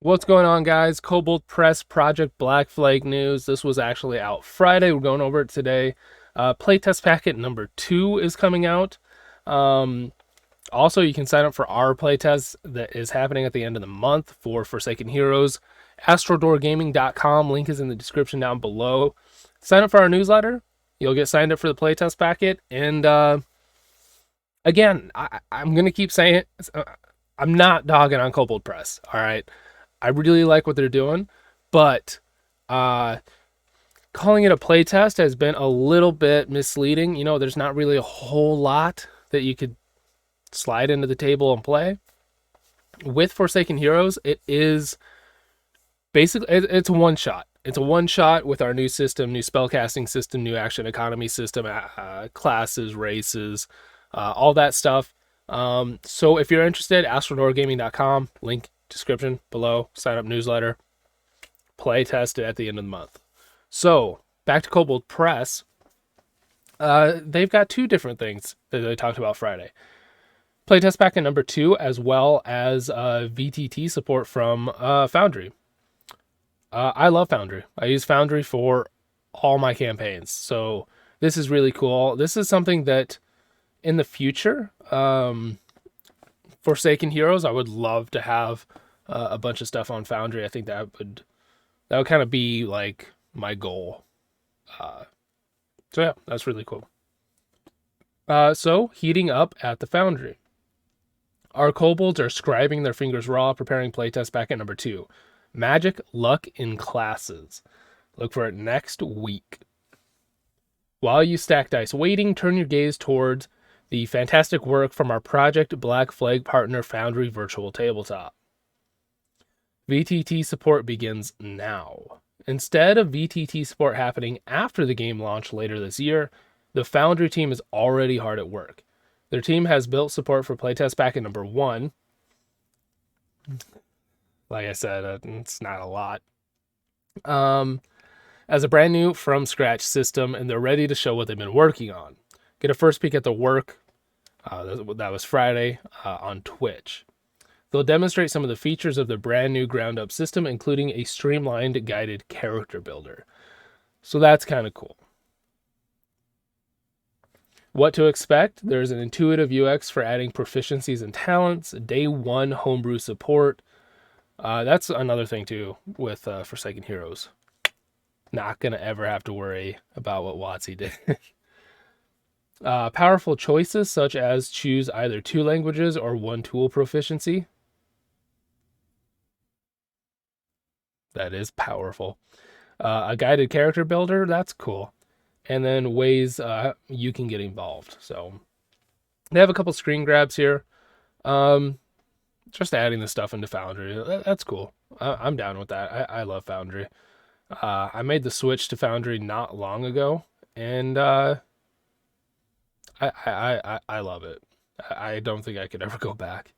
What's going on, guys? Kobold Press Project Black Flag news. This was actually out Friday. We're going over it today. Playtest packet number 2 is coming out. Um, Also, you can sign up for our playtest that is happening at the end of the month for Forsaken Heroes. AstrodoorGaming.com. Link is in the description down below. Sign up for our newsletter. You'll get signed up for the playtest packet. And again, I'm going to keep saying it. I'm not dogging on Kobold Press. All right. I really like what they're doing, but calling it a playtest has been a little bit misleading. There's not really a whole lot that you could slide into the table and play. With Forsaken Heroes, it is basically it's a one shot. It's a one shot with our new system, new spellcasting system, new action economy system, classes, races, all that stuff. So if you're interested, astrodoorgaming.com, link description below, sign up newsletter, play test it at the end of the month. So back to Kobold Press. They've got two different things that they talked about Friday. Playtest packet number 2, as well as VTT support from Foundry. I love Foundry. I use Foundry for all my campaigns. So this is really cool. This is something that in the future, Forsaken Heroes, I would love to have a bunch of stuff on Foundry. I think that would kind of be like my goal. So yeah, that's really cool. So heating up at the Foundry. Our kobolds are scribing their fingers raw, preparing playtest packet number 2. Magic, luck, in classes. Look for it next week. While you stack dice waiting, turn your gaze towards the fantastic work from our Project Black Flag partner Foundry Virtual Tabletop. VTT support begins now. Instead of VTT support happening after the game launch later this year, the Foundry team is already hard at work. Their team has built support for playtest packet number 1. Like I said, it's not a lot. As a brand new from scratch system, and they're ready to show what they've been working on. Get a first peek at the work. That was Friday on Twitch. They'll demonstrate some of the features of the brand new ground up system, including a streamlined guided character builder. So that's kind of cool. What to expect? There's an intuitive UX for adding proficiencies and talents, day 1 homebrew support. That's another thing too with Forsaken Heroes. Not going to ever have to worry about what WotC did. Powerful choices such as choose either 2 languages or 1 tool proficiency. That is powerful. A guided character builder, that's cool. And then ways you can get involved. So they have a couple screen grabs here. Just adding the stuff into Foundry. That's cool. I'm down with that. I love Foundry. I made the switch to Foundry not long ago, and I love it. I don't think I could ever go back.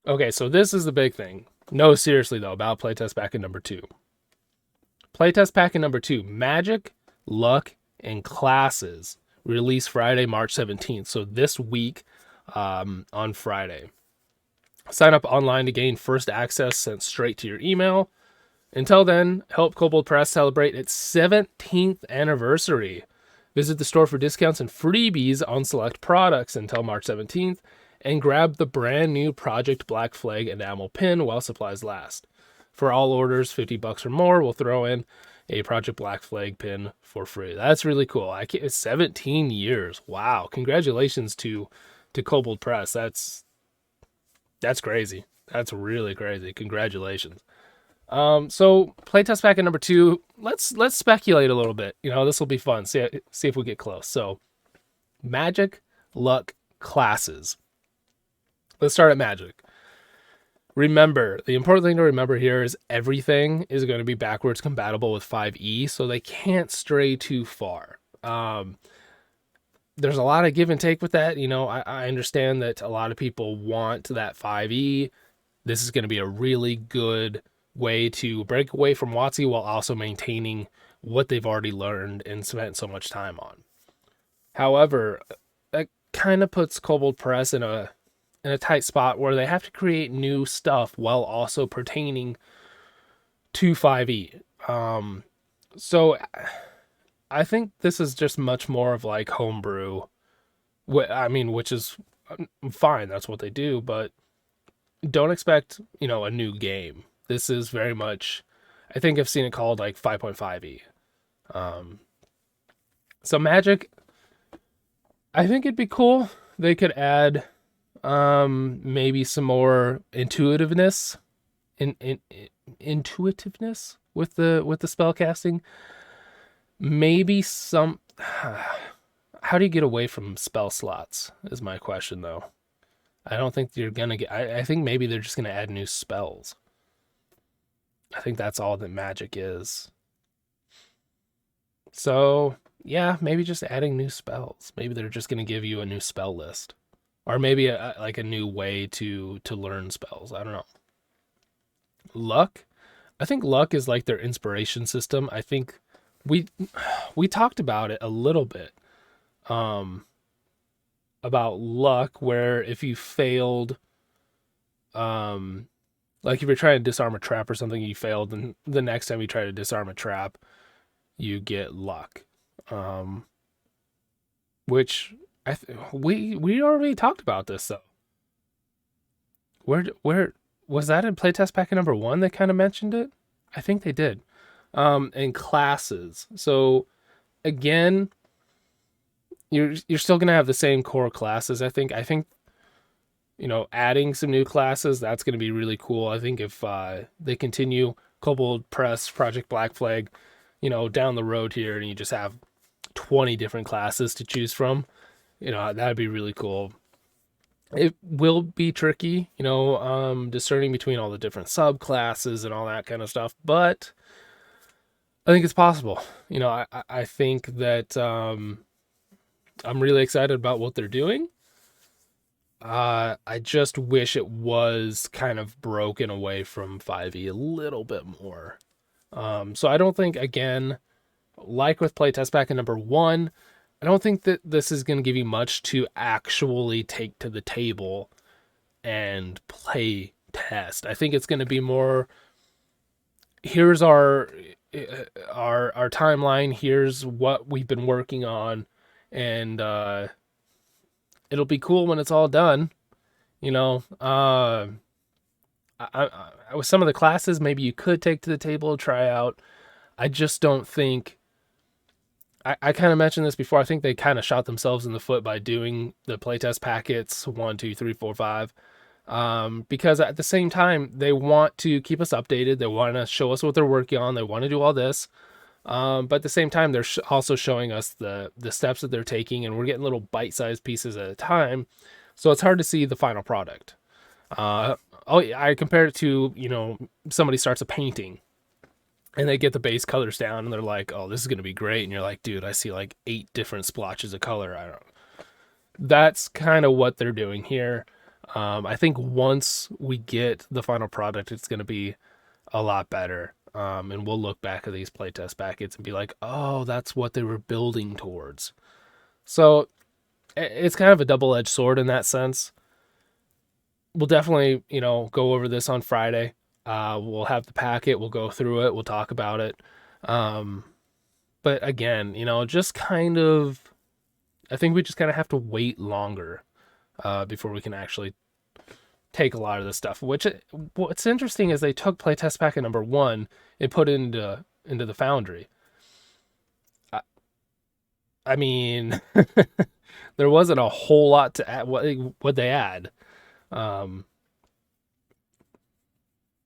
Okay, so this is the big thing. No, seriously though, about playtest packet number 2. Playtest packet number 2, Magic, Luck, and Classes, release Friday, March 17th. So this week on Friday. Sign up online to gain first access sent straight to your email. Until then, help Kobold Press celebrate its 17th anniversary. Visit the store for discounts and freebies on select products until March 17th, and grab the brand new Project Black Flag enamel pin while supplies last. For all orders $50 or more, we'll throw in a Project Black Flag pin for free. That's really cool. It's 17 years. Wow. Congratulations to Kobold Press. That's crazy. That's really crazy. Congratulations. So playtest packet number 2, let's speculate a little bit. This will be fun. See if we get close. So Magic, Luck, Classes. Let's start at Magic. Remember, the important thing to remember here is everything is going to be backwards compatible with 5e, so they can't stray too far. There's a lot of give and take with that. I understand that a lot of people want that 5e. This is going to be a really good way to break away from WotC while also maintaining what they've already learned and spent so much time on. However, that kind of puts Kobold Press in a in a tight spot where they have to create new stuff while also pertaining to 5e. So I think this is just much more of like homebrew. I mean, which is fine. That's what they do, but don't expect, a new game. This is very much, I think I've seen it called like 5.5e. So Magic, I think it'd be cool. They could add maybe some more intuitiveness intuitiveness with the spell casting. Maybe some how do you get away from spell slots is my question though. I don't think you're gonna get I think maybe they're just gonna add new spells. I think that's all that Magic is. So yeah, maybe just adding new spells. Maybe they're just gonna give you a new spell list, or maybe like a new way to learn spells. I don't know. Luck, I think luck is like their inspiration system. I think we we talked about it a little bit, um, about luck, where if you failed, um, like if you're trying to disarm a trap or something, you failed, and the next time you try to disarm a trap, you get luck. Um, which we already talked about this though. Where was that in playtest packet number 1? They kind of mentioned it. I think they did. And classes. So again, you're still gonna have the same core classes. I think adding some new classes, that's gonna be really cool. I think if they continue Kobold Press, Project Black Flag, down the road here, and you just have 20 different classes to choose from, that'd be really cool. It will be tricky, discerning between all the different subclasses and all that kind of stuff, but I think it's possible. I think that I'm really excited about what they're doing. I just wish it was kind of broken away from 5e a little bit more. So I don't think, again, like with playtest packet number 1, I don't think that this is going to give you much to actually take to the table and play test. I think it's going to be more, here's our timeline, here's what we've been working on, and it'll be cool when it's all done. With some of the classes, maybe you could take to the table, try out. I just don't think. I kind of mentioned this before. I think they kind of shot themselves in the foot by doing the playtest packets 1, 2, 3, 4, 5. Because at the same time, they want to keep us updated. They want to show us what they're working on. They want to do all this. But at the same time, they're also showing us the steps that they're taking, and we're getting little bite-sized pieces at a time. So it's hard to see the final product. I compared it to, somebody starts a painting and they get the base colors down and they're like, oh, this is going to be great. And you're like, dude, I see like 8 different splotches of color. I don't know. That's kind of what they're doing here. I think once we get the final product, it's going to be a lot better. And we'll look back at these playtest packets and be like, oh, that's what they were building towards. So it's kind of a double-edged sword in that sense. We'll definitely, go over this on Friday. We'll have the packet. We'll go through it. We'll talk about it. But again, just kind of, I think we just kind of have to wait longer before we can actually take a lot of this stuff. What's interesting is they took playtest packet number 1 and put it into the Foundry. I mean, there wasn't a whole lot to add. What they add.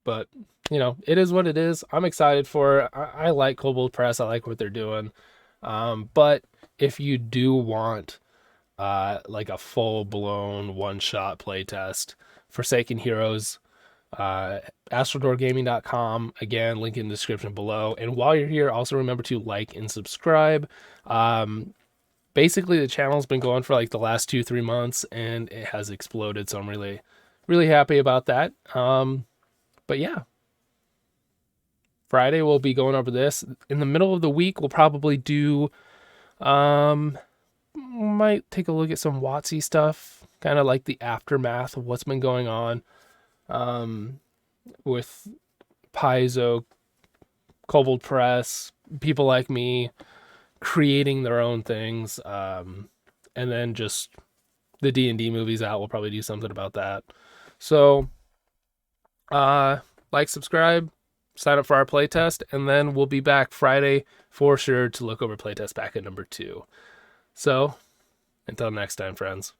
But it is what it is. I'm excited for it. I like Kobold Press. I like what they're doing. But if you do want like a full-blown one-shot playtest, Forsaken Heroes, astrodoorgaming.com, again, link in the description below. And while you're here, also remember to like and subscribe. Basically the channel's been going for like the last 2-3 months and it has exploded, so I'm really happy about that. But yeah, Friday we'll be going over this. In the middle of the week we'll probably do might take a look at some WotC stuff. kind of like the aftermath of what's been going on with Paizo, Kobold Press, people like me creating their own things, and then just the D&D movies out. We'll probably do something about that. So, like, subscribe, sign up for our playtest, and then we'll be back Friday for sure to look over playtest packet number 2. So, until next time, friends.